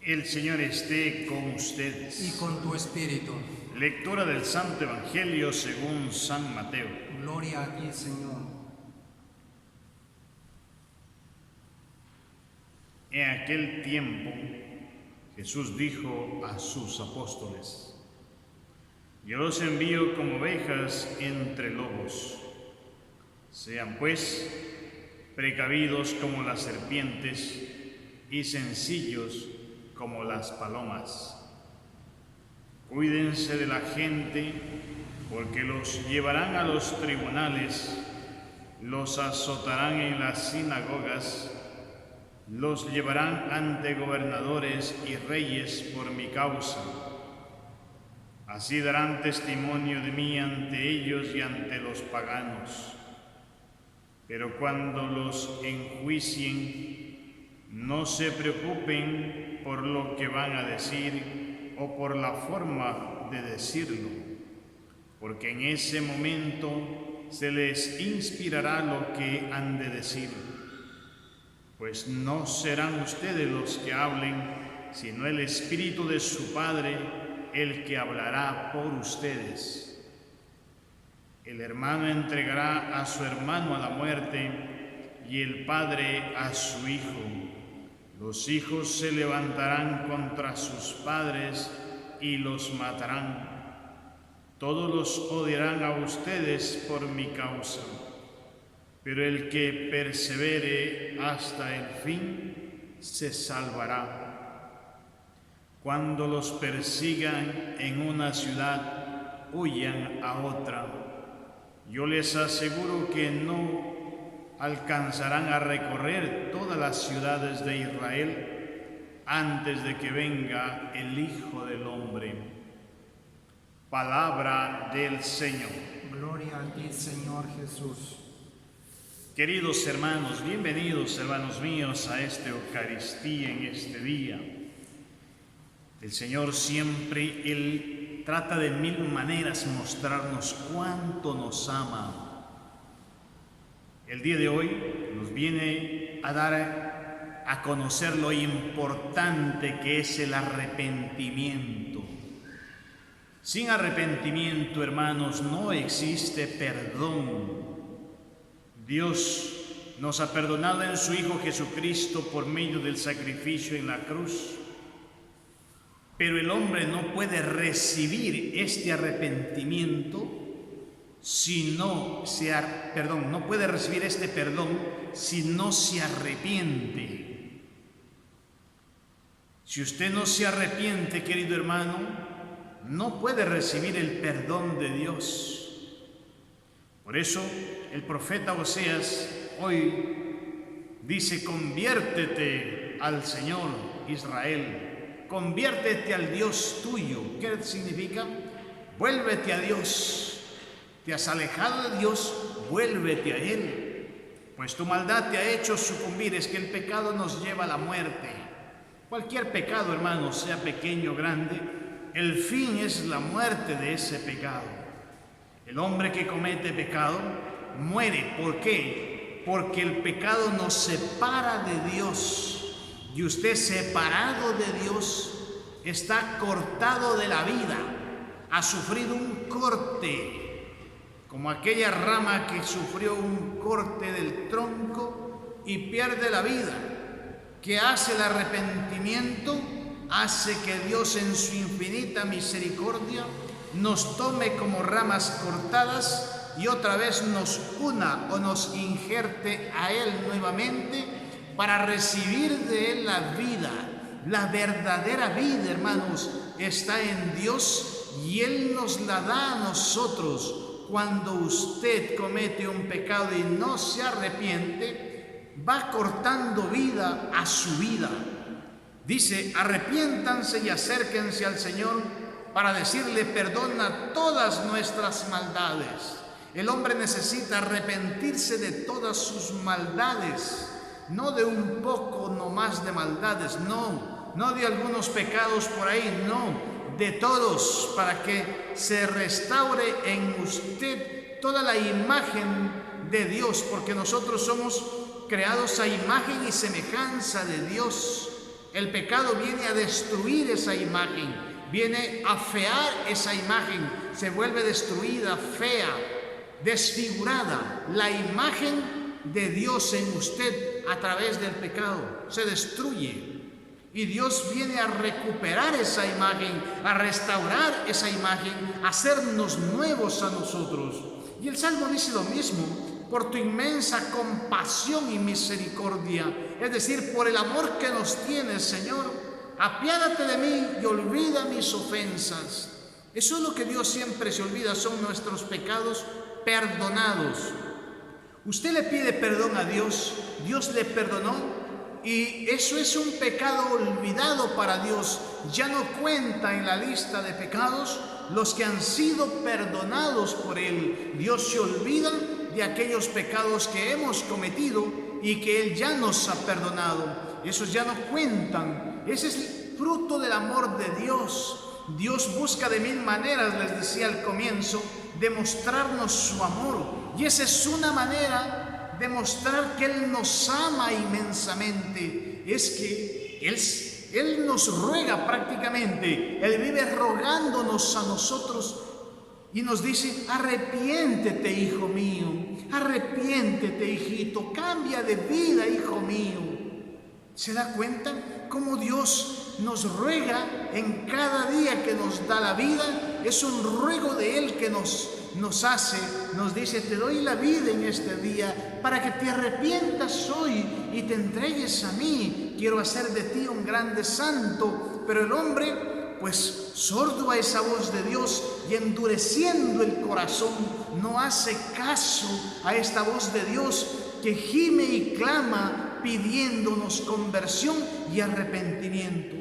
El Señor esté con ustedes. Y con tu espíritu. Lectura del Santo Evangelio según San Mateo. Gloria a ti, Señor. En aquel tiempo, Jesús dijo a sus apóstoles: Yo los envío como ovejas entre lobos. Sean pues precavidos como las serpientes y sencillos como las palomas. Cuídense de la gente, porque los llevarán a los tribunales, los azotarán en las sinagogas, los llevarán ante gobernadores y reyes por mi causa. Así darán testimonio de mí ante ellos y ante los paganos. Pero cuando los enjuicien, no se preocupen por lo que van a decir o por la forma de decirlo, porque en ese momento se les inspirará lo que han de decir. Pues no serán ustedes los que hablen, sino el Espíritu de su Padre el que hablará por ustedes. El hermano entregará a su hermano a la muerte y el padre a su hijo. Los hijos se levantarán contra sus padres y los matarán. Todos los odiarán a ustedes por mi causa, pero el que persevere hasta el fin se salvará. Cuando los persigan en una ciudad, huyan a otra. Yo les aseguro que no alcanzarán a recorrer todas las ciudades de Israel antes de que venga el Hijo del Hombre. Palabra del Señor. Gloria a ti, Señor Jesús. Queridos hermanos, bienvenidos, hermanos míos, a esta Eucaristía en este día. El Señor siempre, Él trata de mil maneras mostrarnos cuánto nos ama. El día de hoy nos viene a dar a conocer lo importante que es el arrepentimiento. Sin arrepentimiento, hermanos, no existe perdón. Dios nos ha perdonado en su Hijo Jesucristo por medio del sacrificio en la cruz. Pero el hombre no puede recibir este arrepentimiento no puede recibir este perdón si no se arrepiente. Si usted no se arrepiente, querido hermano, no puede recibir el perdón de Dios. Por eso el profeta Oseas hoy dice: conviértete al Señor, Israel, conviértete al Dios tuyo. ¿Qué significa? Vuélvete a Dios. Te has alejado de Dios, vuélvete a Él. Pues tu maldad te ha hecho sucumbir. Es que el pecado nos lleva a la muerte. Cualquier pecado, hermano, sea pequeño o grande, el fin es la muerte de ese pecado. El hombre que comete pecado muere. ¿Por qué? Porque el pecado nos separa de Dios. Y usted, separado de Dios, está cortado de la vida. Ha sufrido un corte, como aquella rama que sufrió un corte del tronco y pierde la vida. ¿Qué hace el arrepentimiento? Hace que Dios, en su infinita misericordia, nos tome como ramas cortadas y otra vez nos una o nos injerte a Él nuevamente para recibir de Él la vida. La verdadera vida, hermanos, está en Dios y Él nos la da a nosotros. Cuando usted comete un pecado y no se arrepiente, va cortando vida a su vida. Dice: arrepiéntanse y acérquense al Señor para decirle: perdona todas nuestras maldades. El hombre necesita arrepentirse de todas sus maldades, no de un poco nomás de maldades, no de algunos pecados por ahí, no, de todos, para que se restaure en usted toda la imagen de Dios, porque nosotros somos creados a imagen y semejanza de Dios. El pecado viene a destruir esa imagen, viene a fear esa imagen, se vuelve destruida, fea, desfigurada. La imagen de Dios en usted a través del pecado se destruye. Y Dios viene a recuperar esa imagen, a restaurar esa imagen, a hacernos nuevos a nosotros. Y el Salmo dice lo mismo: por tu inmensa compasión y misericordia, es decir, por el amor que nos tienes, Señor, apiádate de mí y olvida mis ofensas. Eso es lo que Dios siempre se olvida, son nuestros pecados perdonados. Usted le pide perdón a Dios, Dios le perdonó, y eso es un pecado olvidado para Dios. Ya no cuenta en la lista de pecados los que han sido perdonados por Él. Dios se olvida de aquellos pecados que hemos cometido y que Él ya nos ha perdonado. Esos ya no cuentan. Ese es fruto del amor de Dios. Dios busca de mil maneras, les decía al comienzo, demostrarnos su amor. Y esa es una manera de mostrar que Él nos ama inmensamente. Es que Él nos ruega prácticamente. Él vive rogándonos a nosotros y nos dice: arrepiéntete, hijo mío, arrepiéntete, hijito, cambia de vida, hijo mío. ¿Se da cuenta cómo Dios nos ruega en cada día que nos da la vida? Es un ruego de Él que nos hace, nos dice: te doy la vida en este día para que te arrepientas hoy y te entregues a mí. Quiero hacer de ti un grande santo. Pero el hombre, pues sordo a esa voz de Dios y endureciendo el corazón, no hace caso a esta voz de Dios que gime y clama pidiéndonos conversión y arrepentimiento.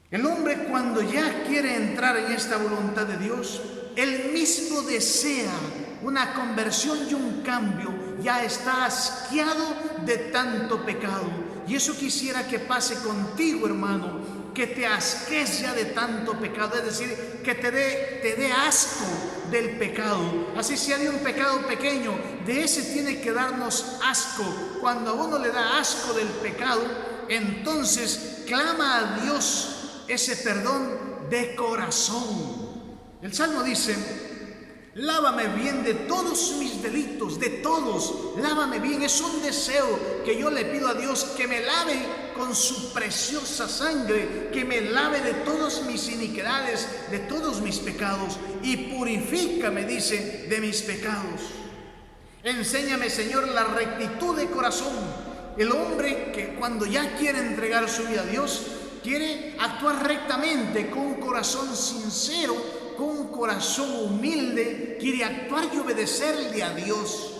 El hombre, cuando ya quiere entrar en esta voluntad de Dios, él mismo desea una conversión y un cambio. Ya está asqueado de tanto pecado. Y eso quisiera que pase contigo, hermano, que te asques ya de tanto pecado, es decir, que te dé asco del pecado. Así sea de un pecado pequeño, de ese tiene que darnos asco. Cuando a uno le da asco del pecado, entonces clama a Dios ese perdón de corazón. El Salmo dice: lávame bien de todos mis delitos, de todos, lávame bien. Es un deseo que yo le pido a Dios, que me lave con su preciosa sangre, que me lave de todas mis iniquidades, de todos mis pecados, y purifícame, dice, de mis pecados. Enséñame, Señor, la rectitud de corazón. El hombre que cuando ya quiere entregar su vida a Dios, quiere actuar rectamente, con un corazón sincero, con un corazón humilde, quiere actuar y obedecerle a Dios.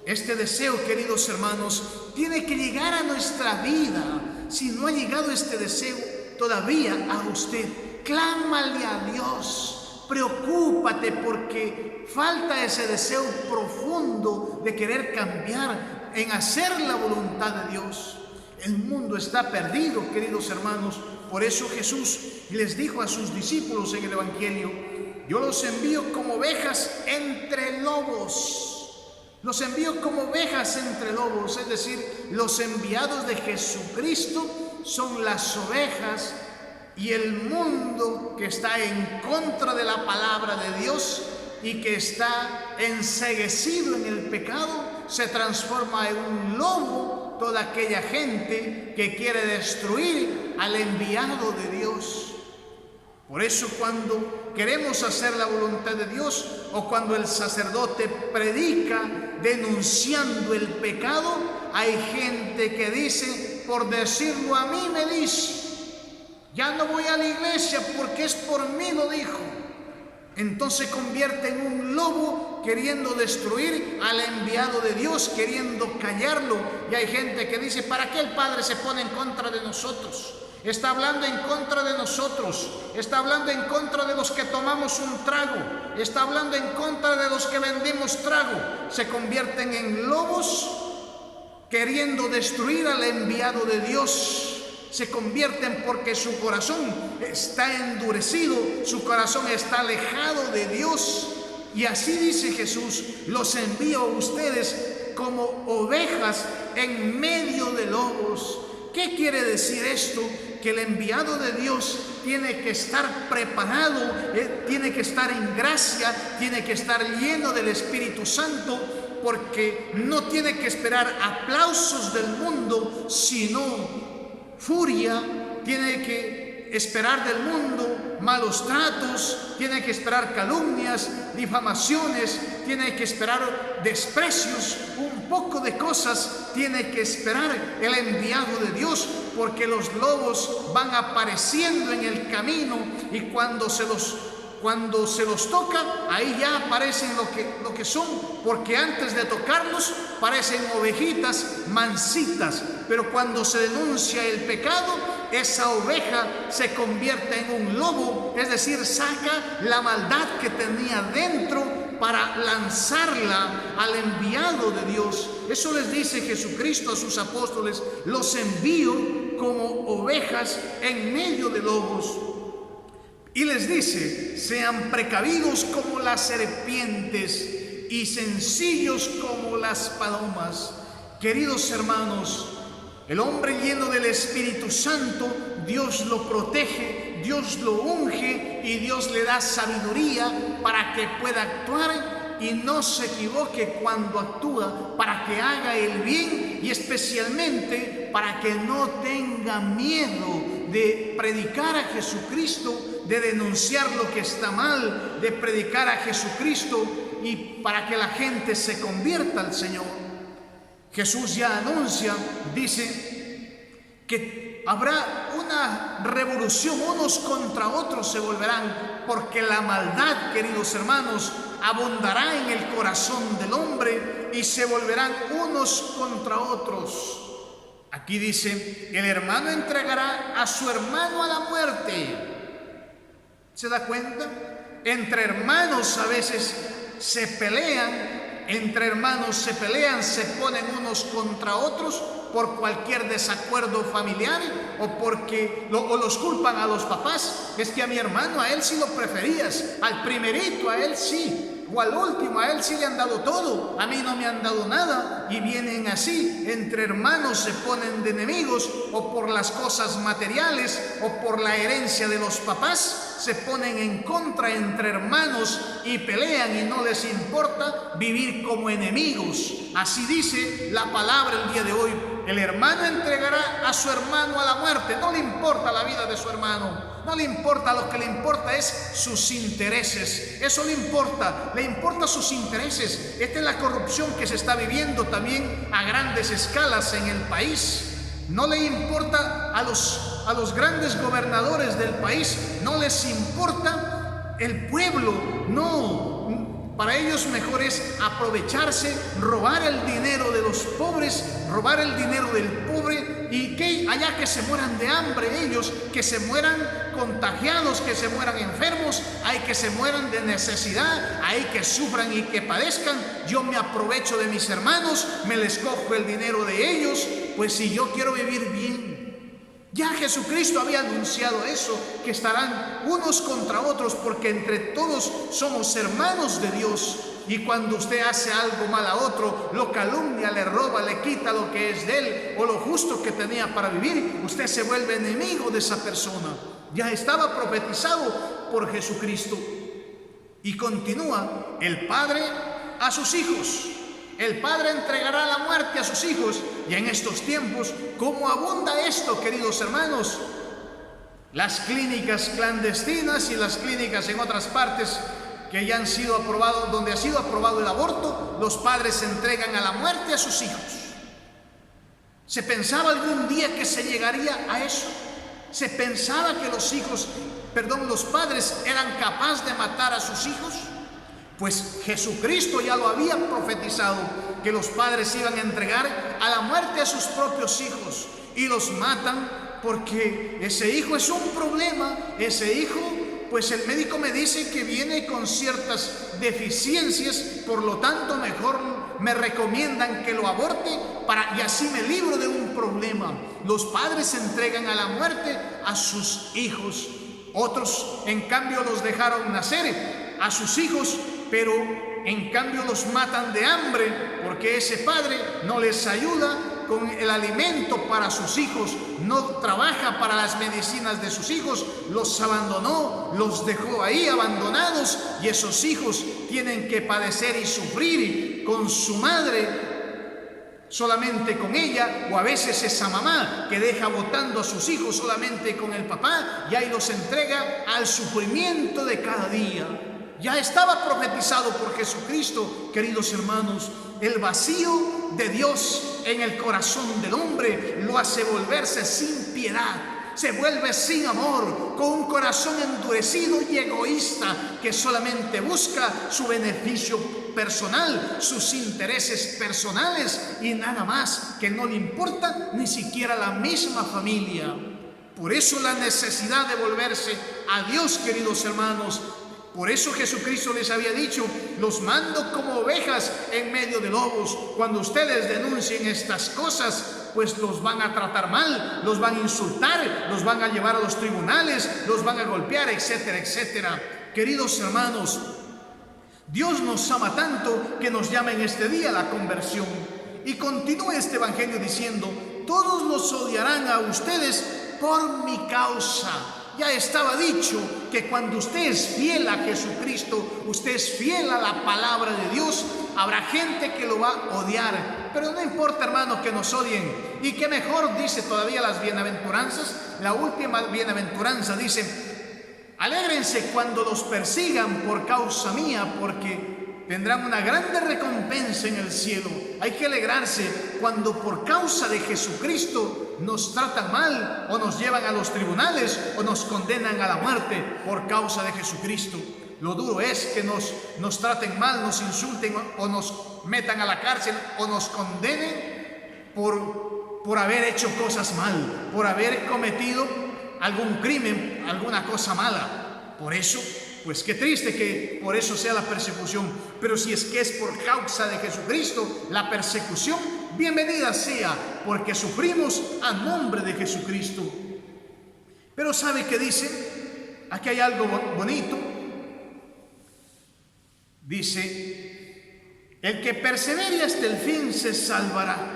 Este deseo, queridos hermanos, tiene que llegar a nuestra vida. Si no ha llegado este deseo todavía a usted, clámale a Dios, preocúpate, porque falta ese deseo profundo de querer cambiar, en hacer la voluntad de Dios. El mundo está perdido, queridos hermanos. Por eso Jesús les dijo a sus discípulos en el Evangelio: yo los envío como ovejas entre lobos. Los envío como ovejas entre lobos, es decir, los enviados de Jesucristo son las ovejas, y el mundo que está en contra de la palabra de Dios y que está enceguecido en el pecado, se transforma en un lobo. Toda aquella gente que quiere destruir al enviado de Dios. Por eso, cuando queremos hacer la voluntad de Dios, o cuando el sacerdote predica denunciando el pecado, hay gente que dice: por decirlo a mí me dice, ya no voy a la iglesia porque es por mí, lo dijo. Entonces se convierte en un lobo queriendo destruir al enviado de Dios, queriendo callarlo. Y hay gente que dice: ¿para qué el Padre se pone en contra de nosotros? Está hablando en contra de nosotros, está hablando en contra de los que tomamos un trago, está hablando en contra de los que vendemos trago. Se convierten en lobos queriendo destruir al enviado de Dios. Se convierten porque su corazón está endurecido, su corazón está alejado de Dios. Y así dice Jesús: los envío a ustedes como ovejas en medio de lobos. ¿Qué quiere decir esto? Que el enviado de Dios tiene que estar preparado, tiene que estar en gracia, tiene que estar lleno del Espíritu Santo, porque no tiene que esperar aplausos del mundo, sino furia, tiene que esperar del mundo malos tratos, tiene que esperar calumnias, difamaciones, tiene que esperar desprecios, un poco de cosas tiene que esperar el enviado de Dios, porque los lobos van apareciendo en el camino y cuando se los toca, ahí ya aparecen lo que son, porque antes de tocarlos parecen ovejitas mansitas, pero cuando se denuncia el pecado, esa oveja se convierte en un lobo, es decir, saca la maldad que tenía dentro para lanzarla al enviado de Dios. Eso les dice Jesucristo a sus apóstoles: los envío como ovejas en medio de lobos. Y les dice: sean precavidos como las serpientes y sencillos como las palomas. Queridos hermanos, el hombre lleno del Espíritu Santo, Dios lo protege, Dios lo unge y Dios le da sabiduría para que pueda actuar y no se equivoque cuando actúa, para que haga el bien y especialmente para que no tenga miedo de predicar a Jesucristo, de denunciar lo que está mal, de predicar a Jesucristo y para que la gente se convierta al Señor. Jesús ya anuncia, dice que habrá una revolución, unos contra otros se volverán, porque la maldad, queridos hermanos, abundará en el corazón del hombre y se volverán unos contra otros. Aquí dice: el hermano entregará a su hermano a la muerte. ¿Se da cuenta? Entre hermanos a veces se pelean. Entre hermanos se pelean, se ponen unos contra otros por cualquier desacuerdo familiar o porque los culpan a los papás. Es que a mi hermano, a él sí lo preferías, al primerito, a él sí, o al último, a él sí le han dado todo, a mí no me han dado nada. Y vienen así, entre hermanos se ponen de enemigos, o por las cosas materiales o por la herencia de los papás se ponen en contra entre hermanos y pelean y no les importa vivir como enemigos. Así dice la palabra el día de hoy: el hermano entregará a su hermano a la muerte. No le importa la vida de su hermano, no le importa, lo que le importa es sus intereses. Eso le importa sus intereses. Esta es la corrupción que se está viviendo también a grandes escalas en el país. No le importa a los grandes gobernadores del país, no les importa el pueblo, no. Para ellos mejor es aprovecharse, robar el dinero de los pobres, robar el dinero del pobre y que allá que se mueran de hambre ellos, que se mueran contagiados, que se mueran enfermos, hay que se mueran de necesidad, hay que sufran y que padezcan. Yo me aprovecho de mis hermanos, me les cojo el dinero de ellos, pues si yo quiero vivir bien. Ya Jesucristo había anunciado eso, que estarán unos contra otros, porque entre todos somos hermanos de Dios. Y cuando usted hace algo mal a otro, lo calumnia, le roba, le quita lo que es de él o lo justo que tenía para vivir, usted se vuelve enemigo de esa persona. Ya estaba profetizado por Jesucristo. Y continúa: el padre a sus hijos. El padre entregará la muerte a sus hijos. Y en estos tiempos, ¿cómo abunda esto, queridos hermanos? Las clínicas clandestinas y las clínicas en otras partes que ya han sido aprobados, donde ha sido aprobado el aborto, los padres entregan a la muerte a sus hijos. ¿Se pensaba algún día que se llegaría a eso? ¿Se pensaba que los padres eran capaces de matar a sus hijos? Pues Jesucristo ya lo había profetizado, que los padres iban a entregar a la muerte a sus propios hijos y los matan porque ese hijo es un problema. Ese hijo, pues el médico me dice que viene con ciertas deficiencias, por lo tanto mejor me recomiendan que lo aborte y así me libro de un problema. Los padres entregan a la muerte a sus hijos. Otros, en cambio, los dejaron nacer a sus hijos, pero en cambio los matan de hambre porque ese padre no les ayuda con el alimento para sus hijos, no trabaja para las medicinas de sus hijos, los abandonó, los dejó ahí abandonados, y esos hijos tienen que padecer y sufrir con su madre, solamente con ella, o a veces esa mamá que deja botando a sus hijos solamente con el papá, y ahí los entrega al sufrimiento de cada día. Ya estaba profetizado por Jesucristo, queridos hermanos. El vacío de Dios en el corazón del hombre lo hace volverse sin piedad, se vuelve sin amor, con un corazón endurecido y egoísta que solamente busca su beneficio personal, sus intereses personales y nada más, que no le importa ni siquiera la misma familia. Por eso la necesidad de volverse a Dios, queridos hermanos. Por eso Jesucristo les había dicho: los mando como ovejas en medio de lobos. Cuando ustedes denuncien estas cosas, pues los van a tratar mal, los van a insultar, los van a llevar a los tribunales, los van a golpear, etcétera, etcétera. Queridos hermanos, Dios nos ama tanto que nos llama en este día a la conversión. Y continúa este evangelio diciendo: todos los odiarán a ustedes por mi causa. Ya estaba dicho que cuando usted es fiel a Jesucristo, usted es fiel a la palabra de Dios, habrá gente que lo va a odiar. Pero no importa, hermano, que nos odien. Y que mejor, dice todavía las bienaventuranzas, la última bienaventuranza dice: alégrense cuando los persigan por causa mía, porque tendrán una grande recompensa en el cielo. Hay que alegrarse cuando por causa de Jesucristo nos tratan mal, o nos llevan a los tribunales, o nos condenan a la muerte por causa de Jesucristo. Lo duro es que nos traten mal, nos insulten, o nos metan a la cárcel, o nos condenen por haber hecho cosas mal, por haber cometido algún crimen, alguna cosa mala. Por eso, pues qué triste que por eso sea la persecución. Pero si es que es por causa de Jesucristo la persecución, bienvenida sea, porque sufrimos a nombre de Jesucristo. Pero ¿sabe qué dice? Aquí hay algo bonito. Dice: el que persevere hasta el fin se salvará.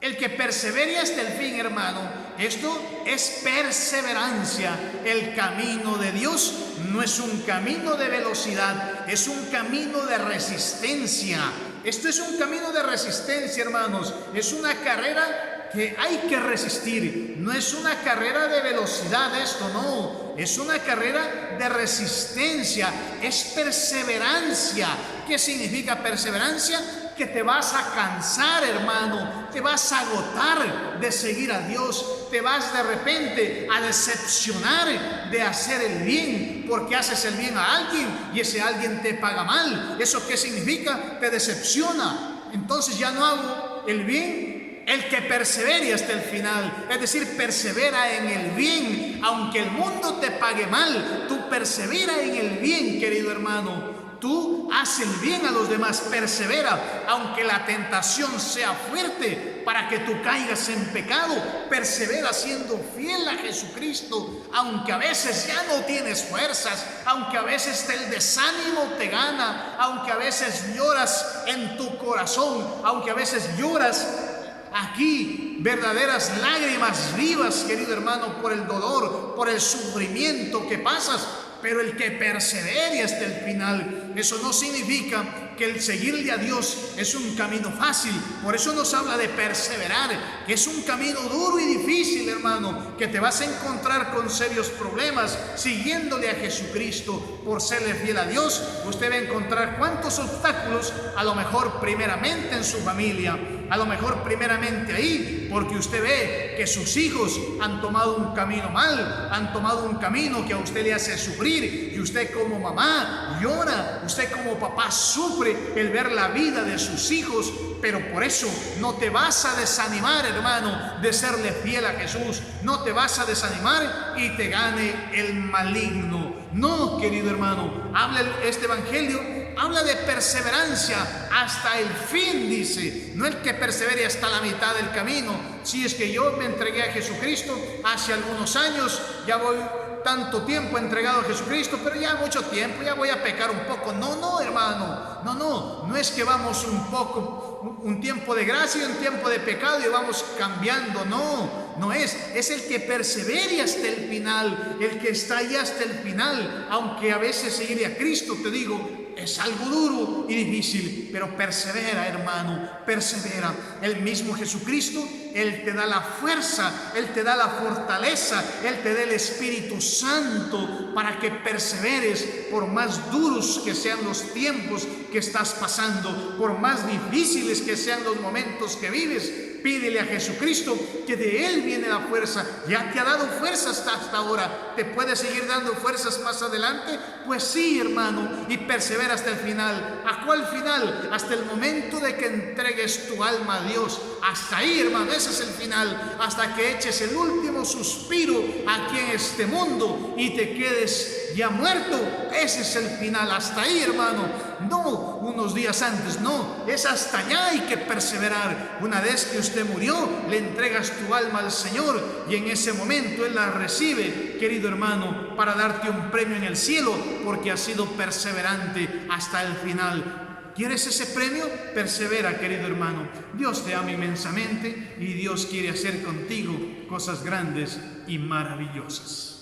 El que persevere hasta el fin, hermano, esto es perseverancia. El camino de Dios no es un camino de velocidad, es un camino de resistencia. Esto es un camino de resistencia, hermanos. Es una carrera que hay que resistir. No es una carrera de velocidad, esto no. Es una carrera de resistencia, es perseverancia. ¿Qué significa perseverancia? Que te vas a cansar, hermano, te vas a agotar de seguir a Dios, te vas de repente a decepcionar de hacer el bien, porque haces el bien a alguien y ese alguien te paga mal. ¿Eso qué significa? Te decepciona. Entonces ya no hago el bien. El que persevere hasta el final, es decir, persevera en el bien, aunque el mundo te pague mal, tú persevera en el bien, querido hermano. Tú haz el bien a los demás, persevera, aunque la tentación sea fuerte para que tú caigas en pecado, persevera siendo fiel a Jesucristo, aunque a veces ya no tienes fuerzas, aunque a veces el desánimo te gana, aunque a veces lloras en tu corazón, aunque a veces lloras aquí verdaderas lágrimas vivas, querido hermano, por el dolor, por el sufrimiento que pasas. Pero el que persevere hasta el final, eso no significa que el seguirle a Dios es un camino fácil. Por eso nos habla de perseverar, que es un camino duro y difícil, hermano, que te vas a encontrar con serios problemas siguiéndole a Jesucristo. Por serle fiel a Dios, usted va a encontrar cuántos obstáculos, a lo mejor primeramente en su familia, a lo mejor primeramente ahí, porque usted ve que sus hijos han tomado un camino mal, han tomado un camino que a usted le hace sufrir, y usted como mamá llora, usted como papá sufre el ver la vida de sus hijos. Pero por eso no te vas a desanimar, hermano, de serle fiel a Jesús. No te vas a desanimar y te gane el maligno. No, querido hermano, habla este evangelio, habla de perseverancia hasta el fin, dice. No el que persevere hasta la mitad del camino. Si es que yo me entregué a Jesucristo hace algunos años, ya voy tanto tiempo entregado a Jesucristo, pero ya mucho tiempo, ya voy a pecar un poco. No, hermano, no es que vamos un tiempo de gracia y un tiempo de pecado y vamos cambiando, no es el que persevere hasta el final, el que está ahí hasta el final, aunque a veces seguir a Cristo, te digo, es algo duro y difícil, pero persevera, hermano, persevera. El mismo Jesucristo, Él te da la fuerza, Él te da la fortaleza, Él te da el Espíritu Santo para que perseveres por más duros que sean los tiempos que estás pasando, por más difíciles que sean los momentos que vives. Pídele a Jesucristo, que de Él viene la fuerza. Ya te ha dado fuerzas hasta ahora. ¿Te puede seguir dando fuerzas más adelante? Pues sí, hermano, y persevera hasta el final. ¿A cuál final? Hasta el momento de que entregues tu alma a Dios. Hasta ahí, hermano, ese es el final. Hasta que eches el último suspiro aquí en este mundo y te quedes ya muerto. Ese es el final. Hasta ahí, hermano. No unos días antes, no. Es hasta allá hay que perseverar. Una vez que usted murió, le entregas tu alma al Señor y en ese momento Él la recibe, querido hermano, para darte un premio en el cielo porque has sido perseverante hasta el final. ¿Quieres ese premio? Persevera, querido hermano. Dios te ama inmensamente y Dios quiere hacer contigo cosas grandes y maravillosas.